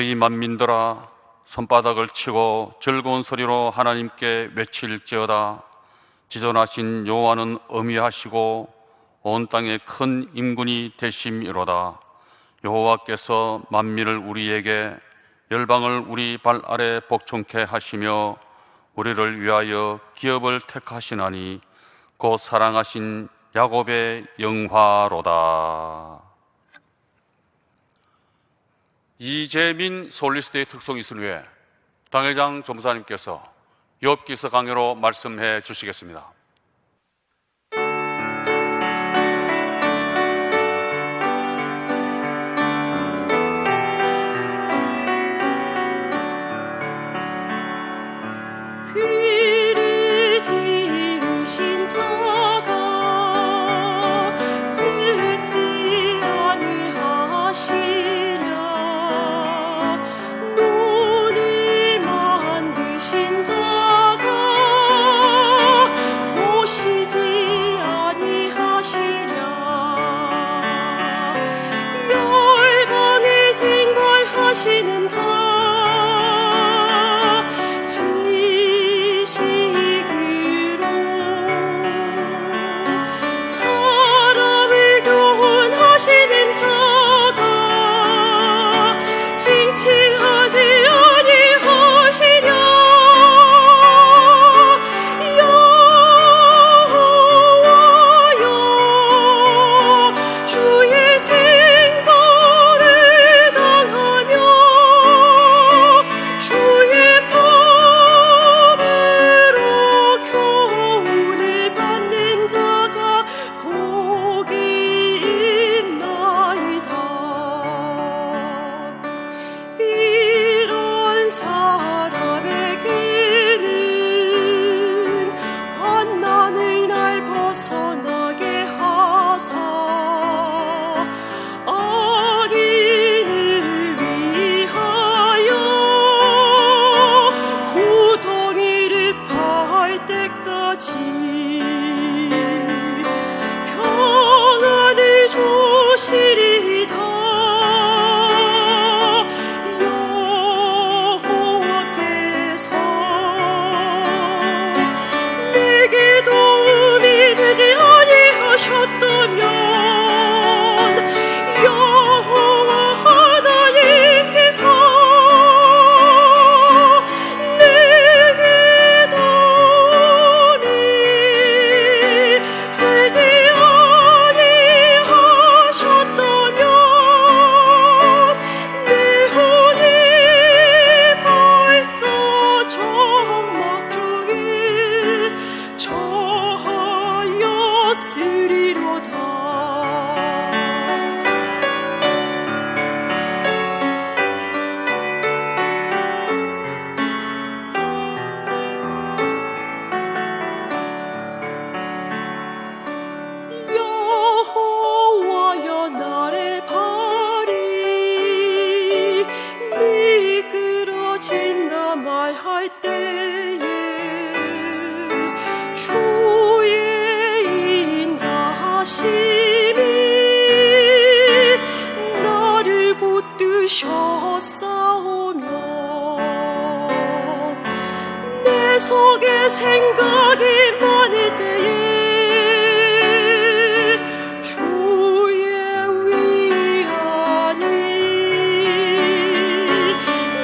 너희 만민들아 손바닥을 치고 즐거운 소리로 하나님께 외칠지어다. 지존하신 여호와는 엄위하시고 온 땅에 큰 임군이 되심이로다. 여호와께서 만민을 우리에게 열방을 우리 발 아래 복종케 하시며 우리를 위하여 기업을 택하시나니 곧 사랑하신 야곱의 영화로다. 이재민 솔리스트의 특송이슬 위해 당회장 조무사님께서 욥기서 강요로 말씀해 주시겠습니다. 귀를 지으신 자가 듣지 아니하시랴. 눈을 만드신 자가 보시지 아니하시랴. 열방을 징벌하시는 자 지식으로 사람을 교훈하시는 자가 징치하지 아니하시랴. 여호와여 주의 징벌을 당하며 주의 교훈을 받는 자가 복이 있나이다. 이런 사람에게는 환난의 날 벗어나게 하사 악인을 위하여 구덩이를 파할 때까지 평안을 주시리이다. 여호와께서 내게 도움이 되지 아니하셨다면 여호와 하나님께서 내게 도움이 되지 아니하셨다면 내 혼이 벌써 정막 중에 처하였으리로다. 여호와여 나의 발이 미끄러진다 말할 때에 주의 인자하심이 나를 붙드셨사오며 내 속에 생각이 많을 때에 주의 위안이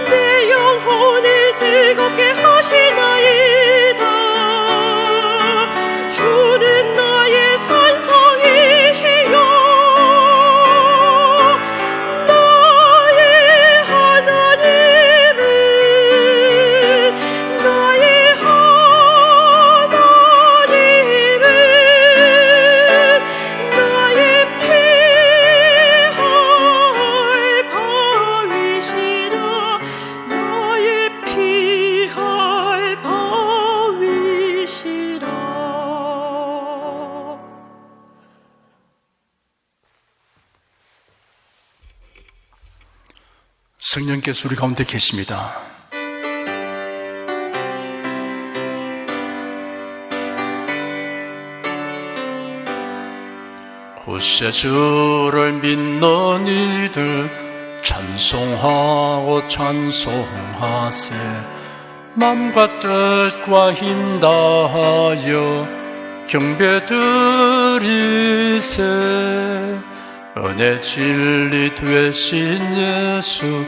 내 영혼을 즐겁게 하시나이다. 주는 나의 산성이시여 나의 하나님은 나의 하나님은 나의 피할 바위시라. 나의 피할 바위시라. 성령께서 우리 가운데 계십니다. 호세 주를 믿는 이들 찬송하고 찬송하세 맘과 뜻과 힘 다하여 경배드리세 은혜 진리 되신 예수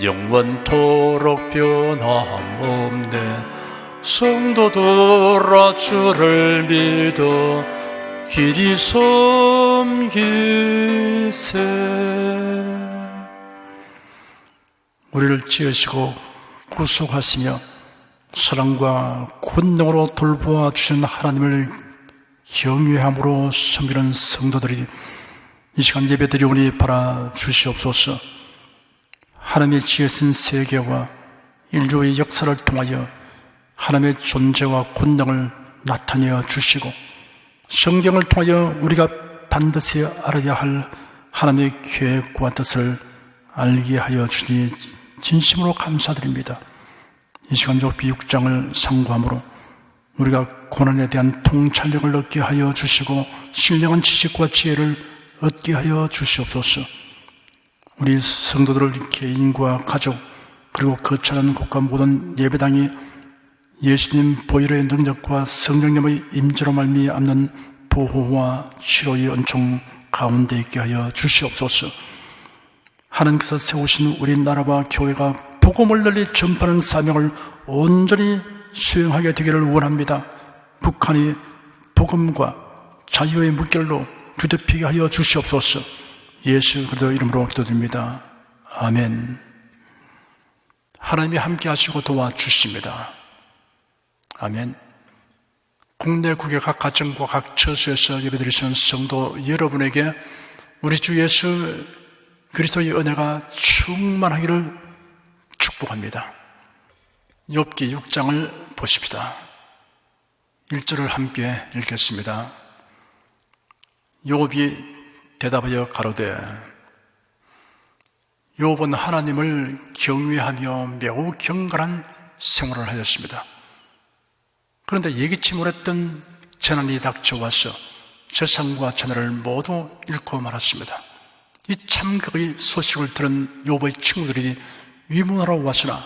영원토록 변함없네 성도들아 주를 믿어 길이 섬기세 우리를 지으시고 구속하시며 사랑과 권능으로 돌보아 주신 하나님을 경외함으로 섬기는 성도들이 이 시간 예배드리오니 바라 주시옵소서. 하나님의 지으신 세계와 인류의 역사를 통하여 하나님의 존재와 권능을 나타내어 주시고 성경을 통하여 우리가 반드시 알아야 할 하나님의 계획과 뜻을 알게 하여 주니 진심으로 감사드립니다. 이 시간 욥기 6장을 상고함으로 우리가 고난에 대한 통찰력을 얻게 하여 주시고 신령한 지식과 지혜를 얻게 하여 주시옵소서. 우리 성도들 개인과 가족 그리고 거처하는 곳과 모든 예배당이 예수님 보혈의 능력과 성령님의 임재로 말미암는 보호와 치료의 은총 가운데 있게 하여 주시옵소서. 하나님께서 세우신 우리나라와 교회가 복음을 널리 전파하는 사명을 온전히 수행하게 되기를 원합니다. 북한이 복음과 자유의 물결로 뒤덮이게 하여 주시옵소서. 예수 그리스도 이름으로 기도드립니다. 아멘. 하나님이 함께 하시고 도와주십니다. 아멘. 국내 국외 각 가정과 각 처소에서 예배드리시는 성도 여러분에게 우리 주 예수 그리스도의 은혜가 충만하기를 축복합니다. 욥기 6장을 보십시다. 1절을 함께 읽겠습니다. 욥이 대답하여 가로되 욥은 하나님을 경외하며 매우 경건한 생활을 하였습니다. 그런데 예기치 못했던 재난이 닥쳐와서 재산과 자녀를 모두 잃고 말았습니다. 이 참극의 소식을 들은 욥의 친구들이 위문하러 왔으나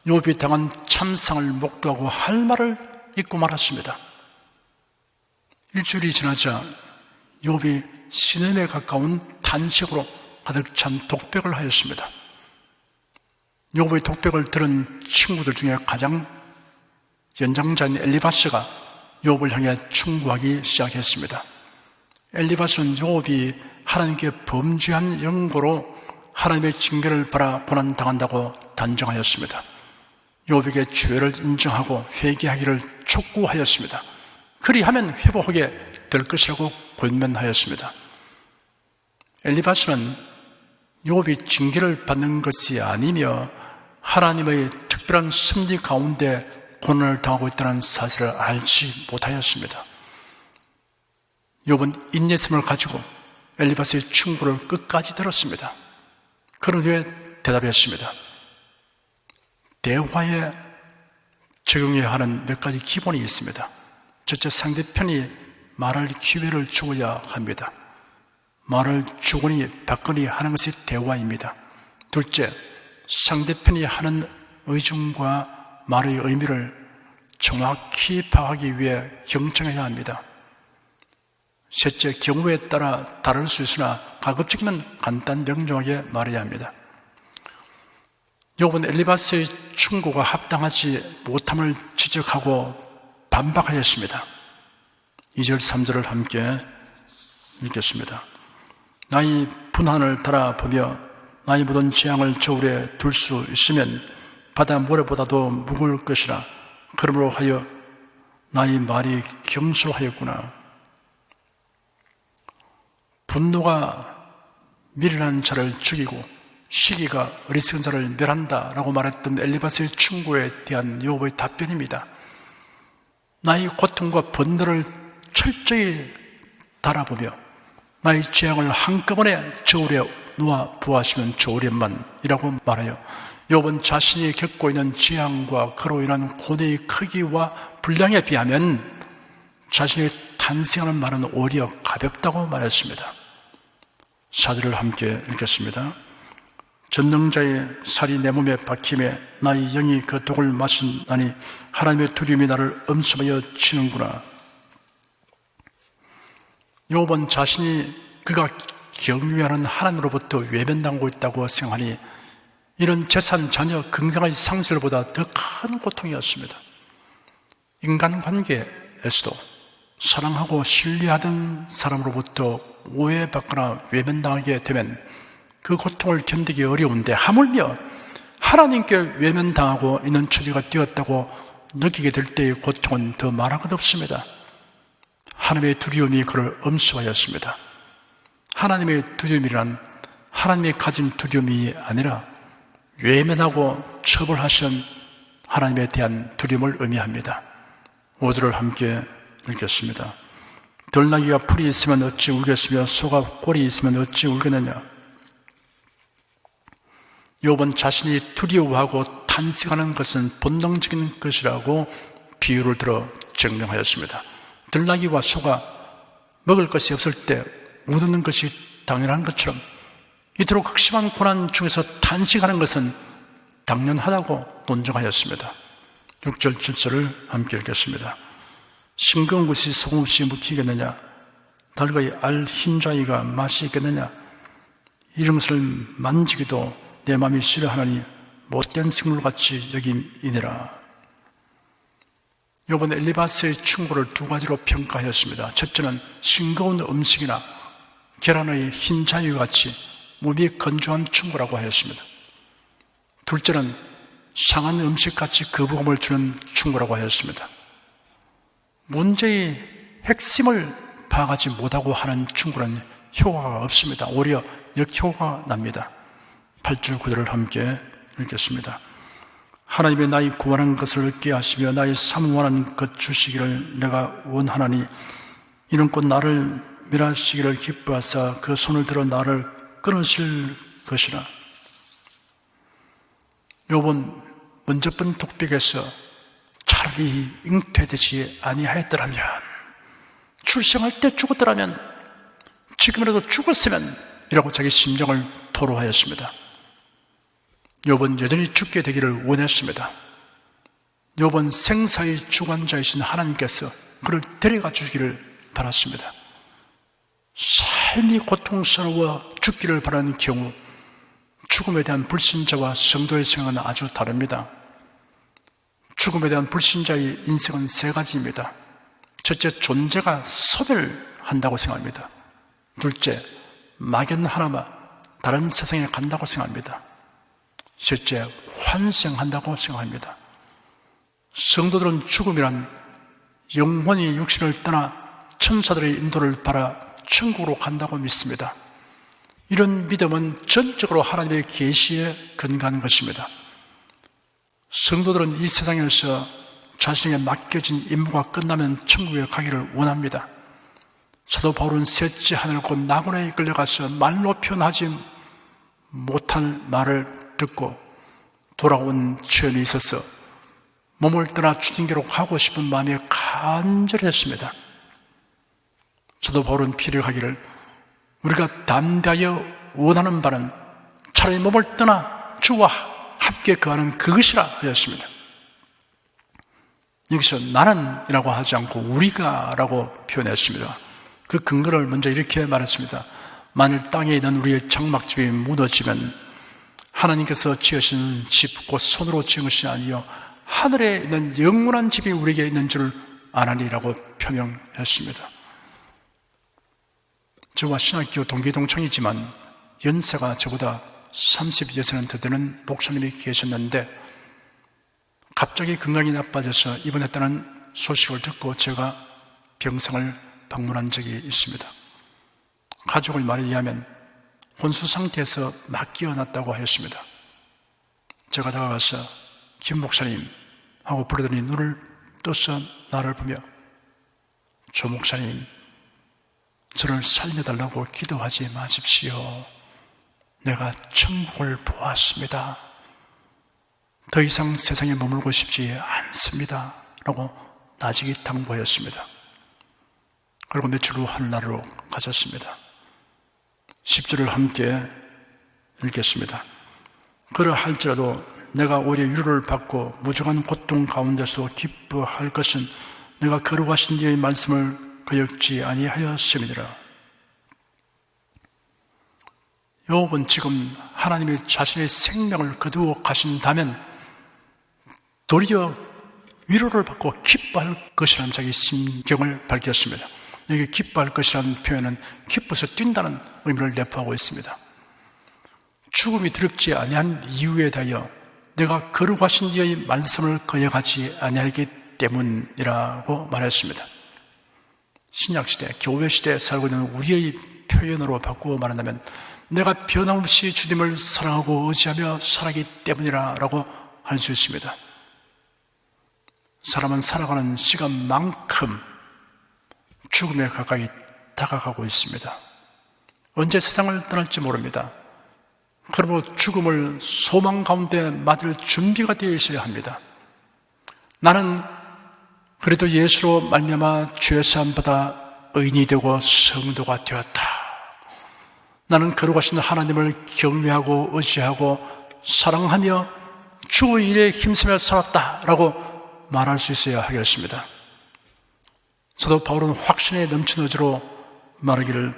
욥이 당한 참상을 목도하고 할 말을 잊고 말았습니다. 일주일이 지나자 욥이 신음에 가까운 단식으로 가득 찬 독백을 하였습니다. 욥의 독백을 들은 친구들 중에 가장 연장자인 엘리바스가 욥을 향해 충고하기 시작했습니다. 엘리바스는 욥이 하나님께 범죄한 영고로 하나님의 징계를 받아 고난당한다고 단정하였습니다. 욥에게 죄를 인정하고 회개하기를 촉구하였습니다. 그리하면 회복하게 될 것이라고 권면하였습니다. 엘리바스는 욥이 징계를 받는 것이 아니며 하나님의 특별한 섭리 가운데 고난을 당하고 있다는 사실을 알지 못하였습니다. 욥은 인내심을 가지고 엘리바스의 충고를 끝까지 들었습니다. 그런 후에 대답했습니다. 대화에 적용해야 하는 몇 가지 기본이 있습니다. 첫째, 상대편이 말할 기회를 주어야 합니다. 말을 주거니 받거니 하는 것이 대화입니다. 둘째, 상대편이 하는 의중과 말의 의미를 정확히 파악하기 위해 경청해야 합니다. 셋째, 경우에 따라 다를 수 있으나 가급적이면 간단 명료하게 말해야 합니다. 욥은 엘리바스의 충고가 합당하지 못함을 지적하고 반박하였습니다. 2절 3절을 함께 읽겠습니다. 나의 분한을 달아보며 나의 모든 재앙을 저울에 둘 수 있으면 바다 모래보다도 무거울 것이라. 그러므로 하여 나의 말이 경솔하였구나. 분노가 미련한 자를 죽이고 시기가 어리석은 자를 멸한다라고 말했던 엘리바스의 충고에 대한 욥의 답변입니다. 나의 고통과 번뇌를 철저히 달아보며 나의 재앙을 한꺼번에 저울에 놓아 부하시면 좋으련만이라고 말하여 욥은 자신이 겪고 있는 재앙과 그로 인한 고뇌의 크기와 분량에 비하면 자신이 탄생하는 말은 오히려 가볍다고 말했습니다. 4절을 함께 읽겠습니다. 전능자의 살이 내 몸에 박힘에 나의 영이 그 독을 마신다니 하나님의 두려움이 나를 엄습하여 치는구나. 욥은 자신이 그가 경유하는 하나님으로부터 외면당하고 있다고 생각하니 이런 재산, 자녀, 건강의 상실보다 더 큰 고통이었습니다. 인간관계에서도 사랑하고 신뢰하던 사람으로부터 오해받거나 외면당하게 되면 그 고통을 견디기 어려운데 하물며 하나님께 외면당하고 있는 처지가 되었다고 느끼게 될 때의 고통은 더 말할 것 없습니다. 하나님의 두려움이 그를 엄습하였습니다. 하나님의 두려움이란 하나님이 가진 두려움이 아니라 외면하고 처벌하신 하나님에 대한 두려움을 의미합니다. 5절을 함께 읽겠습니다. 들나귀가 풀이 있으면 어찌 울겠으며 소가 꼴이 있으면 어찌 울겠느냐. 욥은 자신이 두려워하고 탄식하는 것은 본능적인 것이라고 비유를 들어 증명하였습니다. 들나귀와 소가 먹을 것이 없을 때 우는 것이 당연한 것처럼 이토록 극심한 고난 중에서 탄식하는 것은 당연하다고 논증하였습니다. 6절 7절을 함께 읽겠습니다. 싱거운 것이 소금 없이 묵히겠느냐? 달걀이 알 흰자위가 맛이 있겠느냐? 이런 것을 만지기도 내 마음이 싫어하나니 못된 식물같이 여김이니라. 욥은 엘리바스의 충고를 두 가지로 평가하였습니다. 첫째는 싱거운 음식이나 계란의 흰자위와 같이 몸이 건조한 충고라고 하였습니다. 둘째는 상한 음식같이 거부감을 주는 충고라고 하였습니다. 문제의 핵심을 파악하지 못하고 하는 충고는 효과가 없습니다. 오히려 역효과가 납니다. 8절 9절을 함께 읽겠습니다. 하나님이 나의 구하는 것을 얻게 하시며 나의 사모하는 것 주시기를 내가 원하나니 이는 곧 나를 멸하시기를 기뻐하사 그 손을 들어 나를 끊으실 것이라. 욥은 먼저번 독백에서 차라리 잉태되지 아니하였더라면, 출생할 때 죽었더라면, 지금이라도 죽었으면 이라고 자기 심정을 토로하였습니다. 욥은 여전히 죽게 되기를 원했습니다. 욥은 생사의 주관자이신 하나님께서 그를 데려가 주기를 바랐습니다. 삶이 고통스러워 죽기를 바라는 경우 죽음에 대한 불신자와 성도의 생각은 아주 다릅니다. 죽음에 대한 불신자의 인생은 세 가지입니다. 첫째, 존재가 소멸한다고 생각합니다. 둘째, 막연하나마 다른 세상에 간다고 생각합니다. 셋째, 환생한다고 생각합니다. 성도들은 죽음이란 영혼이 육신을 떠나 천사들의 인도를 받아 천국으로 간다고 믿습니다. 이런 믿음은 전적으로 하나님의 계시에 근거하는 것입니다. 성도들은 이 세상에서 자신에게 맡겨진 임무가 끝나면 천국에 가기를 원합니다. 사도 바울은 셋째 하늘 곧 낙원에 끌려가서 말로 표현하지 못할 말을 듣고 돌아온 체험이 있어서 몸을 떠나 주님께로 가고 싶은 마음이 간절했습니다. 사도 바울은 피력하기를 우리가 담대하여 원하는 바는 차라리 몸을 떠나 주와 함께 거하는 그것이라 하였습니다. 여기서 나는이라고 하지 않고 우리가라고 표현했습니다. 그 근거를 먼저 이렇게 말했습니다. 만일 땅에 있는 우리의 장막집이 무너지면 하나님께서 지으신 집, 곧 손으로 지은 것이 아니요 하늘에 있는 영원한 집이 우리에게 있는 줄 아나니라고 표명했습니다. 저와 신학교 동기동창이지만 연세가 저보다 30여세는 더 되는 목사님이 계셨는데 갑자기 건강이 나빠져서 입원했다는 소식을 듣고 제가 병상을 방문한 적이 있습니다. 가족의 말에 의하면 혼수 상태에서 막 깨어났다고 하였습니다. 제가 다가가서 김 목사님 하고 부르더니 눈을 떠서 나를 보며 조 목사님, 저를 살려달라고 기도하지 마십시오. 내가 천국을 보았습니다. 더 이상 세상에 머물고 싶지 않습니다. 라고 나직이 당부하였습니다. 그리고 며칠 후 하늘나라로 가셨습니다. 10절을 함께 읽겠습니다. 그러할지라도 내가 오히려 위로를 받고 무정한 고통 가운데서 기뻐할 것은 내가 거룩하신 이의 말씀을 거역지 아니하였음이니라. 욥은 지금 하나님이 자신의 생명을 거두어 가신다면 도리어 위로를 받고 기뻐할 것이라는 자기 심경을 밝혔습니다. 여기 기뻐할 것이라는 표현은 기뻐서 뛴다는 의미를 내포하고 있습니다. 죽음이 두렵지 아니한 이유에 대하여 내가 거룩하신 이의 말씀을 거역하지 아니하기 때문이라고 말했습니다. 신약시대, 교회시대에 살고 있는 우리의 표현으로 바꾸어 말한다면 내가 변함없이 주님을 사랑하고 의지하며 살아가기 때문이라고 할 수 있습니다. 사람은 살아가는 시간만큼 죽음에 가까이 다가가고 있습니다. 언제 세상을 떠날지 모릅니다. 그러므로 죽음을 소망 가운데 맞을 준비가 되어 있어야 합니다. 나는 그래도 예수로 말미암아 죄 사함 받아 의인이 되고 성도가 되었다. 나는 거룩하신 하나님을 경외하고 의지하고 사랑하며 주의 일에 힘쓰며 살았다라고 말할 수 있어야 하겠습니다. 사도 바울은 확신에 넘치는 의지로 말하기를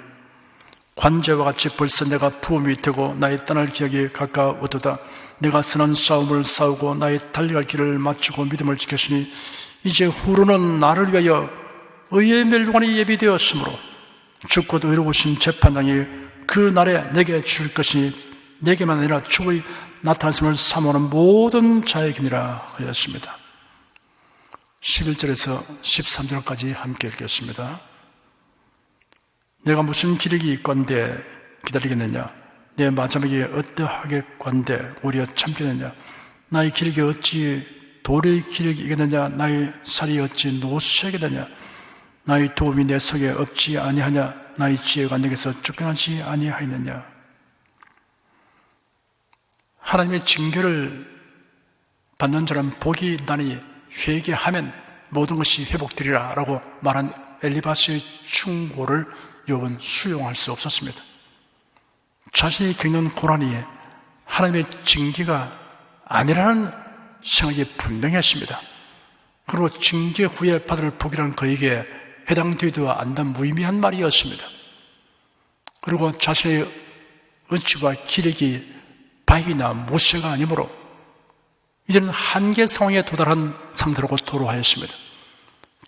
관제와 같이 벌써 내가 부음이 되고 나의 떠날 기약이 가까웠도다. 내가 선한 싸움을 싸우고 나의 달려갈 길을 마치고 믿음을 지켰으니 이제 후로는 나를 위하여 의의 멸관이 예비되었으므로 주곧 의로우신 재판장이 그 날에 내게 줄 것이니 내게만 아니라 주의 나타났음을 사모하는 모든 자에게니라 하였습니다. 11절에서 13절까지 함께 읽겠습니다. 내가 무슨 기력이 있건대 기다리겠느냐? 내 마지막에 어떠하겠건대 오히려 참겠느냐? 나의 기력이 어찌 돌의 기력이 이겠느냐? 나의 살이 어찌 노쇠겠느냐? 나의 도움이 내 속에 없지 아니하냐? 나의 지혜가 내게서 쫓겨나지 아니하였느냐? 하나님의 징계를 받는 자는 복이 나니 회개하면 모든 것이 회복되리라 라고 말한 엘리바스의 충고를 욥은 수용할 수 없었습니다. 자신이 겪는 고난이 하나님의 징계가 아니라는 생각이 분명했습니다. 그리고 징계 후에 받을 복이란 그에게 해당되지도 않는 무의미한 말이었습니다. 그리고 자신의 의지와 기력이 바위나 모세가 아니므로 이제는 한계 상황에 도달한 상태라고 토로하였습니다.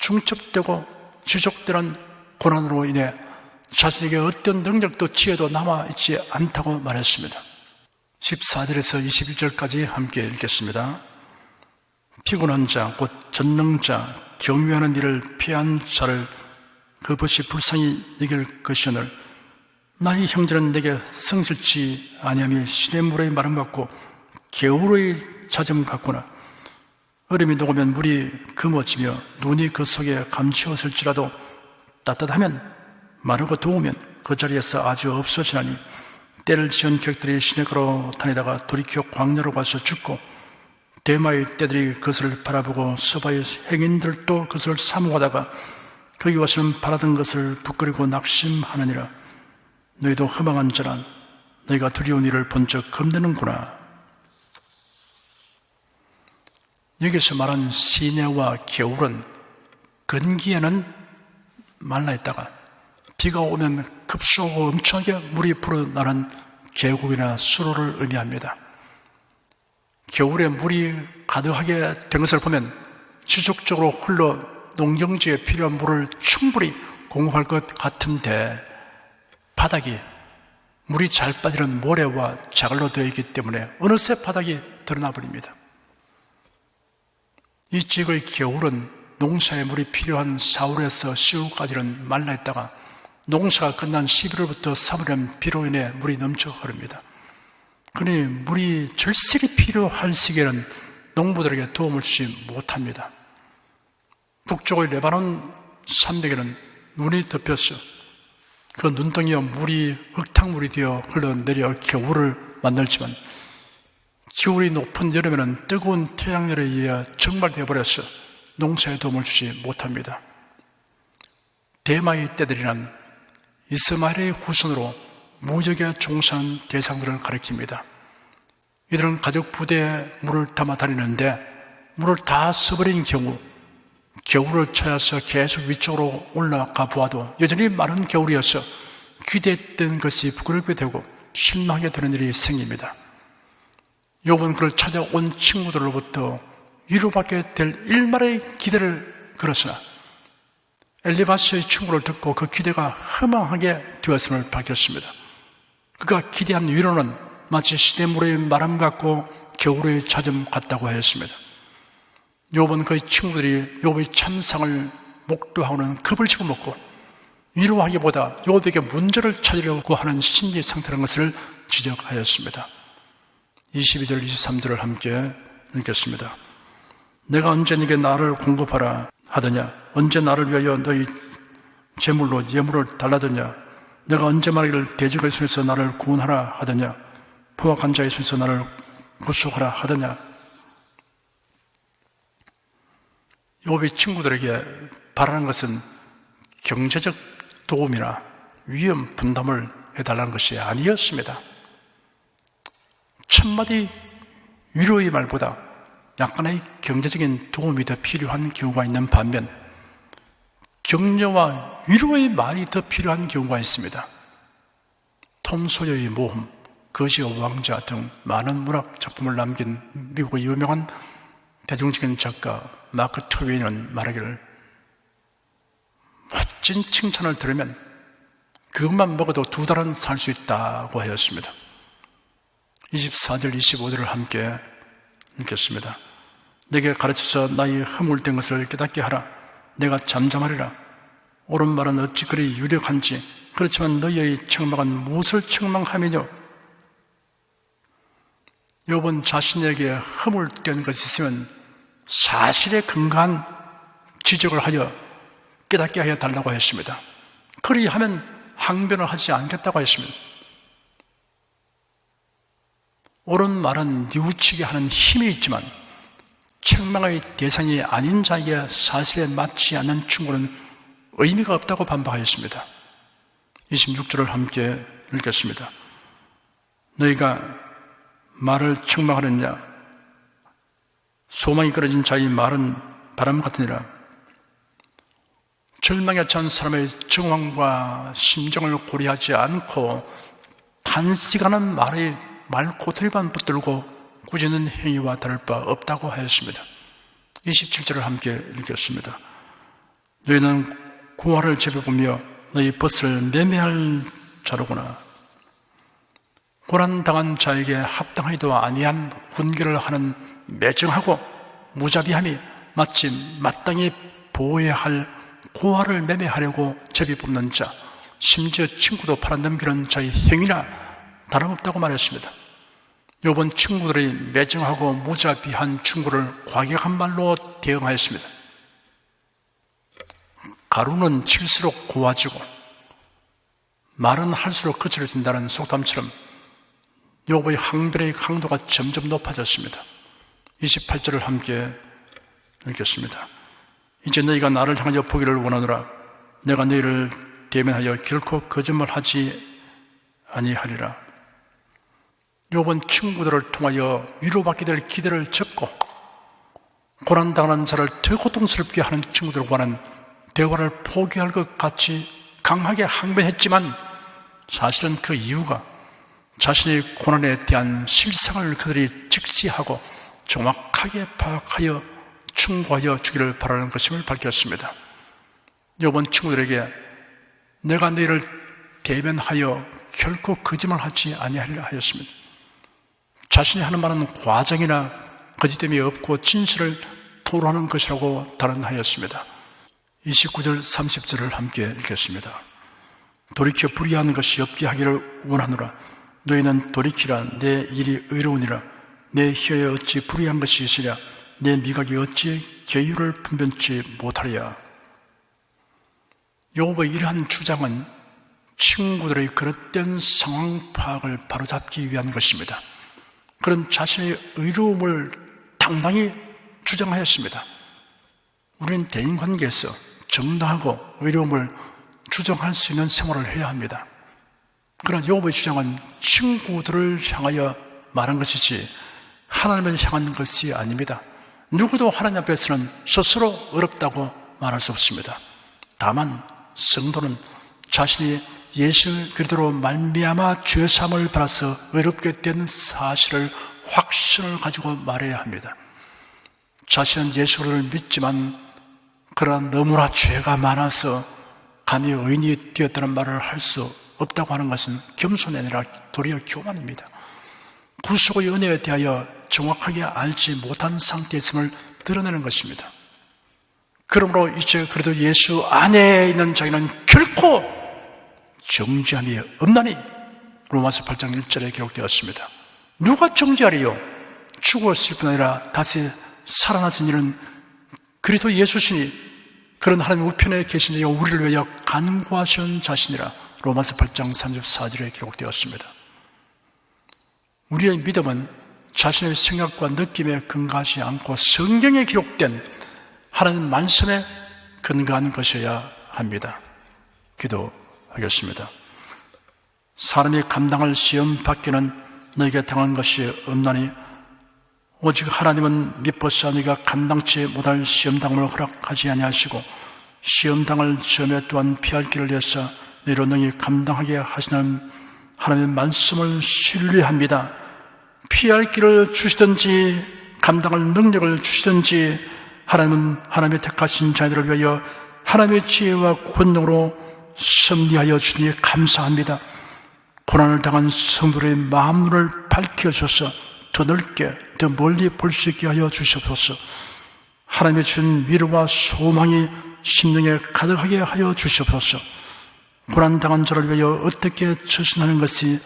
중첩되고 지속되는 고난으로 인해 자신에게 어떤 능력도 지혜도 남아있지 않다고 말했습니다. 14절에서 21절까지 함께 읽겠습니다. 피곤한 자, 곧 전능자, 경유하는 일을 피한 자를 그것이 불쌍히 여길 것이오늘 나의 형제는 내게 성실치 아니하며 시냇물의 마름 같고 개울의 잦음 같구나. 얼음이 녹으면 물이 금어지며 눈이 그 속에 감추었을지라도 따뜻하면 마르고 더우면 그 자리에서 아주 없어지나니 때를 지은 격들이 시내가로 다니다가 돌이켜 광야로 가서 죽고 대마의 떼들이 그것을 바라보고 서바의 행인들도 그것을 사모하다가 거기 와서는 바라던 것을 부끄리고 낙심하느니라. 너희도 허망한 자라 너희가 두려운 일을 본 적 겁내는구나. 여기서 말한 시내와 겨울은 건기에는 말라있다가 비가 오면 급속하고 엄청나게 물이 불어나는 계곡이나 수로를 의미합니다. 겨울에 물이 가득하게 된 것을 보면 지속적으로 흘러 농경지에 필요한 물을 충분히 공급할 것 같은데 바닥이 물이 잘 빠지는 모래와 자갈로 되어 있기 때문에 어느새 바닥이 드러나 버립니다. 이 지역의 겨울은 농사에 물이 필요한 4월에서 10월까지는 말라있다가 농사가 끝난 11월부터 3월엔 비로 인해 물이 넘쳐 흐릅니다. 그러니 물이 절실히 필요할 시기에는 농부들에게 도움을 주지 못합니다. 북쪽의 레바논 산맥에는 눈이 덮여서 그 눈덩이와 물이 흙탕물이 되어 흘러내려 겨울을 만들지만 기온이 높은 여름에는 뜨거운 태양열에 의해 증발되어 버려서 농사에 도움을 주지 못합니다. 대마의 떼들이란 이스마엘의 후손으로 무역에 종사한 대상들을 가리킵니다. 이들은 가족 부대에 물을 담아 다니는데 물을 다 써버린 경우 겨울을 찾아서 계속 위쪽으로 올라가 보아도 여전히 마른 겨울이어서 기대했던 것이 부끄럽게 되고 실망하게 되는 일이 생깁니다. 욥은 그를 찾아온 친구들로부터 위로받게 될 일말의 기대를 걸었으나 엘리바스의 충고를 듣고 그 기대가 허망하게 되었음을 밝혔습니다. 그가 기대한 위로는 마치 시냇물의 마름 같고 겨울의 잦음 같다고 하였습니다. 욥은 그의 친구들이 욥의 참상을 목도하고는 겁을 집어먹고 위로하기보다 욥에게 문제를 찾으려고 하는 심리 상태라는 것을 지적하였습니다. 22절, 23절을 함께 읽겠습니다. 내가 언제 네게 나를 공급하라 하더냐? 언제 나를 위하여 너희 제물로 예물을 달라더냐? 내가 언제 말하기를 대적의 손에서 나를 구원하라 하더냐? 포악한 자의 손에서 나를 구속하라 하더냐? 욥의 친구들에게 바라는 것은 경제적 도움이나 위험 분담을 해달라는 것이 아니었습니다. 첫마디 위로의 말보다 약간의 경제적인 도움이 더 필요한 경우가 있는 반면 격려와 위로의 말이 더 필요한 경우가 있습니다. 톰 소여의 모험, 거지와 왕자 등 많은 문학 작품을 남긴 미국의 유명한 대중적인 작가 마크 트웨인은 말하기를 멋진 칭찬을 들으면 그것만 먹어도 2달은 살 수 있다고 하였습니다. 24절 25절을 함께 읽겠습니다. 내게 가르쳐서 나의 허물된 것을 깨닫게 하라. 내가 잠잠하리라. 옳은 말은 어찌 그리 유력한지. 그렇지만 너희의 책망은 무엇을 책망하며 욥은 자신에게 허물된 것이 있으면 사실에 근거한 지적을 하여 깨닫게 하여 달라고 했습니다. 그리하면 항변을 하지 않겠다고 했습니다. 옳은 말은 뉘우치게 하는 힘이 있지만 책망의 대상이 아닌 자에게 사실에 맞지 않는 충고는 의미가 없다고 반박하였습니다. 26절을 함께 읽겠습니다. 너희가 말을 책망하느냐? 소망이 끊어진 자의 말은 바람 같으니라. 절망에 처한 사람의 정황과 심정을 고려하지 않고 단시간은 말의 말꼬투리만 붙들고 꾸짖는 행위와 다를 바 없다고 하였습니다. 27절을 함께 읽겠습니다. 너희는 고아를 재배보며 너희 벗을 매매할 자로구나. 고난당한 자에게 합당하지도 아니한 훈계를 하는 매정하고 무자비함이 마치 마땅히 보호해야 할 고아를 매매하려고 제비 뽑는 자, 심지어 친구도 팔아넘기는 자의 행위나 다름없다고 말했습니다. 욥은 친구들의 매정하고 무자비한 충고를 과격한 말로 대응하였습니다. 가루는 칠수록 고와지고 말은 할수록 거칠어진다는 속담처럼 욥의 항변의 강도가 점점 높아졌습니다. 28절을 함께 읽겠습니다. 이제 너희가 나를 향하여 보기를 원하노라. 내가 너희를 대면하여 결코 거짓말하지 아니하리라. 욥은 친구들을 통하여 위로받게 될 기대를 접고 고난당하는 자를 더 고통스럽게 하는 친구들과는 대화를 포기할 것 같이 강하게 항변했지만 사실은 그 이유가 자신의 고난에 대한 실상을 그들이 직시하고 정확하게 파악하여 충고하여 주기를 바라는 것임을 밝혔습니다. 욥은 친구들에게 내가 너희를 대면하여 결코 거짓말하지 아니하리라 하였습니다. 자신이 하는 말은 과정이나 거짓됨이 없고 진실을 토로하는 것이라고 단언하였습니다. 29절 30절을 함께 읽겠습니다. 돌이켜 불의한 것이 없게 하기를 원하노라. 너희는 돌이키라. 내 일이 의로우니라. 내 혀에 어찌 불의한 것이 있으랴. 내 미각이 어찌 계율을 분변치 못하랴. 욥의 이러한 주장은 친구들의 그릇된 상황 파악을 바로잡기 위한 것입니다. 그런 자신의 의로움을 당당히 주장하였습니다. 우리는 대인관계에서 정당하고 의로움을 주장할 수 있는 생활을 해야 합니다. 그러나 욥의 주장은 친구들을 향하여 말한 것이지 하나님을 향한 것이 아닙니다. 누구도 하나님 앞에서는 스스로 어렵다고 말할 수 없습니다. 다만 성도는 자신이 예수 그리스도로 말미암아 죄사함을 받아서 어렵게 된 사실을 확신을 가지고 말해야 합니다. 자신은 예수를 믿지만 그러나 너무나 죄가 많아서 감히 의인이 되었다는 말을 할 수 없다고 하는 것은 겸손이 아니라 도리어 교만입니다. 구속의 은혜에 대하여 정확하게 알지 못한 상태였음을 드러내는 것입니다. 그러므로 이제 그래도 예수 안에 있는 자기는 결코 정죄함이 없나니 로마서 8장 1절에 기록되었습니다. 누가 정죄하리요? 죽었을 뿐 아니라 다시 살아나신 이는 그리스도 예수시니 그런 하나님 우편에 계신 이가 우리를 위하여 간구하신 자신이라 로마서 8장 34절에 기록되었습니다. 우리의 믿음은 자신의 생각과 느낌에 근거하지 않고 성경에 기록된 하나님 말씀에 근거하는 것이어야 합니다. 기도하겠습니다. 사람이 감당할 시험 밖에는 너에게 당한 것이 없나니 오직 하나님은 미포사 너희가 감당치 못할 시험당을 허락하지 아니하시고 시험당을 점에 또한 피할 길을 내사 너희로 너희 감당하게 하시는 하나님의 말씀을 신뢰합니다. 피할 길을 주시든지 감당할 능력을 주시든지 하나님은 하나님의 택하신 자들을 위하여 하나님의 지혜와 권능으로 섭리하여 주니 감사합니다. 고난을 당한 성도의 마음눈을 밝혀주셔서 더 넓게 더 멀리 볼 수 있게 하여 주시옵소서. 하나님의 준 위로와 소망이 심령에 가득하게 하여 주시옵소서. 고난당한 자를 위하여 어떻게 처신하는 것이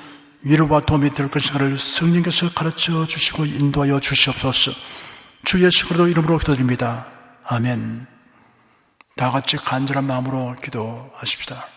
위로와 도움이 될 것인가를 성령께서 가르쳐 주시고 인도하여 주시옵소서. 주 예수 그리스도 이름으로 기도드립니다. 아멘. 다 같이 간절한 마음으로 기도하십시다.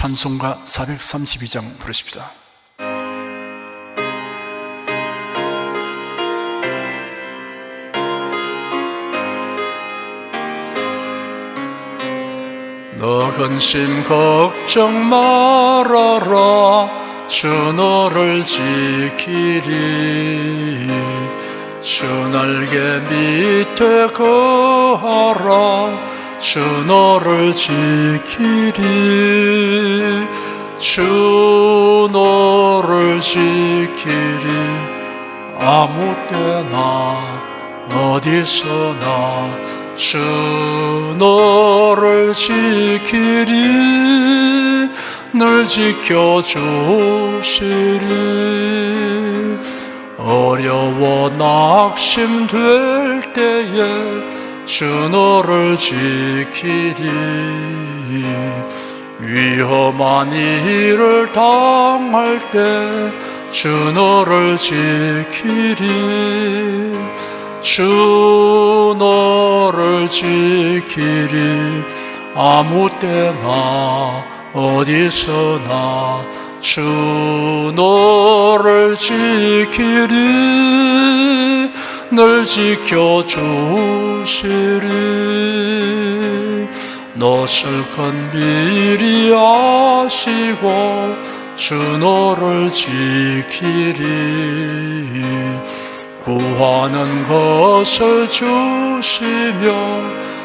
찬송가 432장 부르십시다. 너 근심 걱정 말아라. 주 너를 지키리. 주 날개 밑에 거하라. 주 너를 지키리. 주 너를 지키리. 아무 때나 어디서나 주 너를 지키리. 늘 지켜주시리. 어려워 낙심될 때에 주 너를 지키리. 위험한 일을 당할 때 주 너를 지키리. 주 너를 지키리. 아무 때나 어디서나 주 너를 지키리. 늘 지켜주시리. 너 실컷 미리 아시고 주 너를 지키리. 구하는 것을 주시며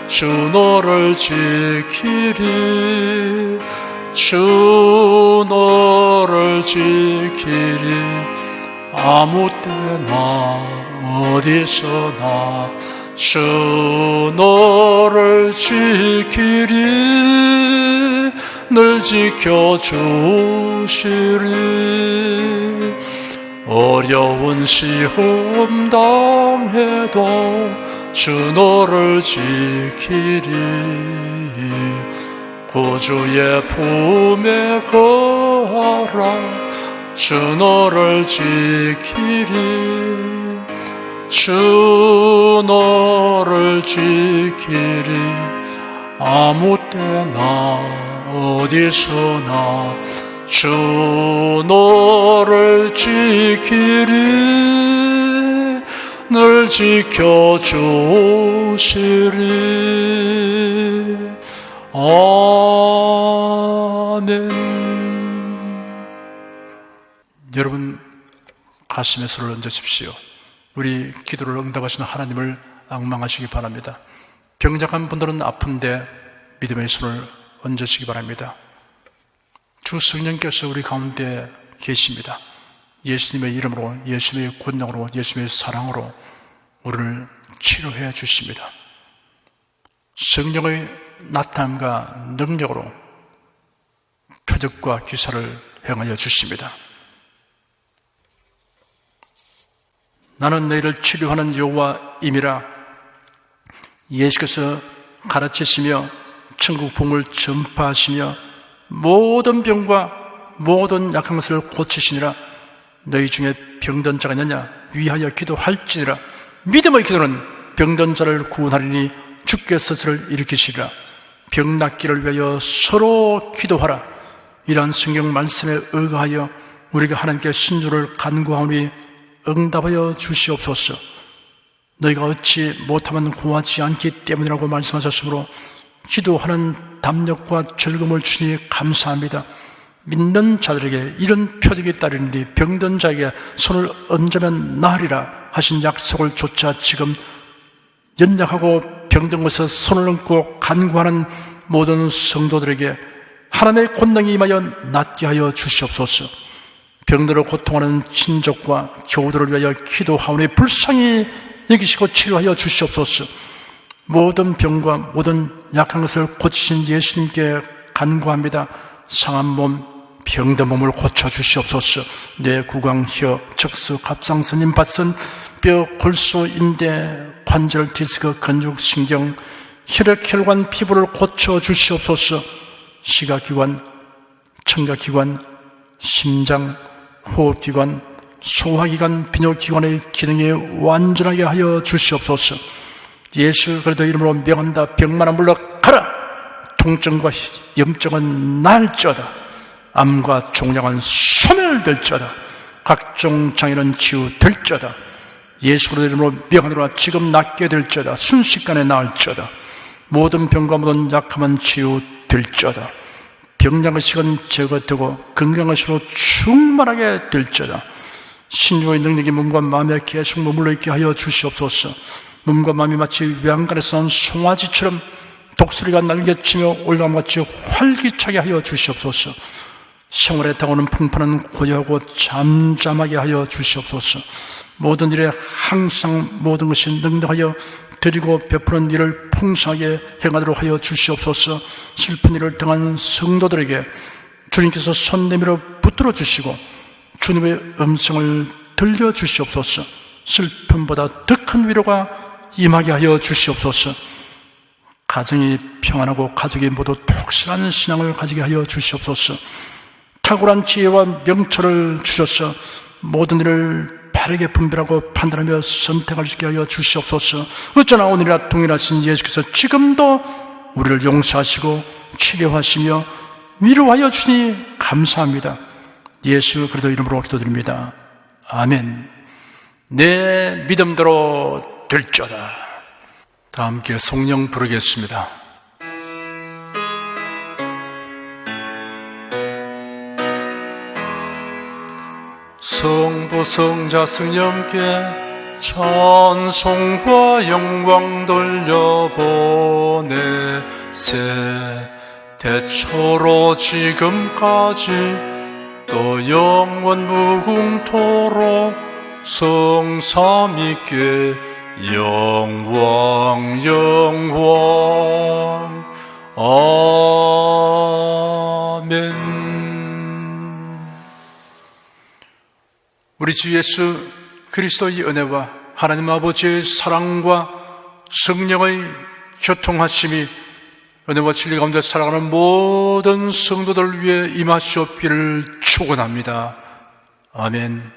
주 너를 지키리. 주 너를 지키리. 아무 때나 어디서나 주 너를 지키리. 늘 지켜주시리. 어려운 시험 당해도 주 너를 지키리. 구주의 품에 거하라. 주 너를 지키리. 주 너를 지키리. 아무 때나 어디서나 주 너를 지키리. 늘 지켜주시리. 아멘. 여러분 가슴에 손을 얹으십시오. 우리 기도를 응답하시는 하나님을 앙망하시기 바랍니다. 병약한 분들은 아픈데 믿음의 손을 얹으시기 바랍니다. 주 성령께서 우리 가운데 계십니다. 예수님의 이름으로, 예수님의 권능으로, 예수님의 사랑으로 우리를 치료해 주십니다. 성령의 나타남과 능력으로 표적과 기사를 행하여 주십니다. 나는 너희를 치료하는 여호와임이라. 예수께서 가르치시며 천국 복음을 전파하시며 모든 병과 모든 약한 것을 고치시니라. 너희 중에 병든 자가 있느냐? 위하여 기도할지니라. 믿음의 기도는 병든 자를 구원하리니 주께서 저를 일으키시리라. 병 낫기를 위하여 서로 기도하라. 이러한 성경 말씀에 의거하여 우리가 하나님께 신주를 간구하오니 응답하여 주시옵소서. 너희가 얻지 못하면 구하지 않기 때문이라고 말씀하셨으므로 기도하는 담력과 즐거움을 주니 감사합니다. 믿는 자들에게 이런 표적이 따르니 병든 자에게 손을 얹으면 나으리라 하신 약속을 조차 지금 연약하고 병든 것에 손을 얹고 간구하는 모든 성도들에게 하나님의 권능이 임하여 낫게 하여 주시옵소서. 병들어 고통하는 친족과 교우들을 위하여 기도하오니 불쌍히 여기시고 치료하여 주시옵소서. 모든 병과 모든 약한 것을 고치신 예수님께 간구합니다. 상한 몸, 병든 몸을 고쳐주시옵소서. 뇌, 구강, 혀, 척수, 갑상선, 임파선, 뼈, 골수, 인대, 관절, 디스크, 근육, 신경, 혈액, 혈관, 피부를 고쳐주시옵소서. 시각기관, 청각기관, 심장, 호흡기관, 소화기관, 비뇨기관의 기능이 완전하게 하여 주시옵소서. 예수 그리스도 이름으로 명한다. 병만아 물러가라. 통증과 염증은 날지어다. 암과 종양은 소멸될지어다. 각종 장애는 치유될지어다. 예수 그리스도의 이름으로 명하노라. 지금 낫게 될지어다. 순식간에 나을지어다. 모든 병과 모든 약함은 치유될지어다. 병장의식은 제거되고 건강의식으로 충만하게 될지어다. 신중의 능력이 몸과 마음에 계속 머물러 있게 하여 주시옵소서. 몸과 마음이 마치 외양간에서 난 송아지처럼 독수리가 날개치며 올라감같이 활기차게 하여 주시옵소서. 생활에 다가오는 풍파는 고요하고 잠잠하게 하여 주시옵소서. 모든 일에 항상 모든 것이 능력하여 드리고 베푸는 일을 풍성하게 행하도록 하여 주시옵소서. 슬픈 일을 당한 성도들에게 주님께서 손 내밀어 붙들어 주시고 주님의 음성을 들려주시옵소서. 슬픔보다 더 큰 위로가 임하게 하여 주시옵소서. 가정이 평안하고 가족이 모두 독실한 신앙을 가지게 하여 주시옵소서. 탁월한 지혜와 명철을 주셔서 모든 일을 바르게 분별하고 판단하며 선택할 수 있게 하여 주시옵소서. 어쩌나 오늘이나 동일하신 예수께서 지금도 우리를 용서하시고 치료하시며 위로하여 주니 감사합니다. 예수 그리스도 이름으로 기도드립니다. 아멘. 내 믿음대로 될지어다. 다 함께 성령 부르겠습니다. 성부 성자 성령께 찬송과 영광 돌려보내세. 대초로 지금까지 또 영원 무궁토록 성삼위께 영광 영광 아멘. 우리 주 예수 그리스도의 은혜와 하나님 아버지의 사랑과 성령의 교통하심이 은혜와 진리 가운데 살아가는 모든 성도들 위해 임하시옵기를 축원합니다. 아멘.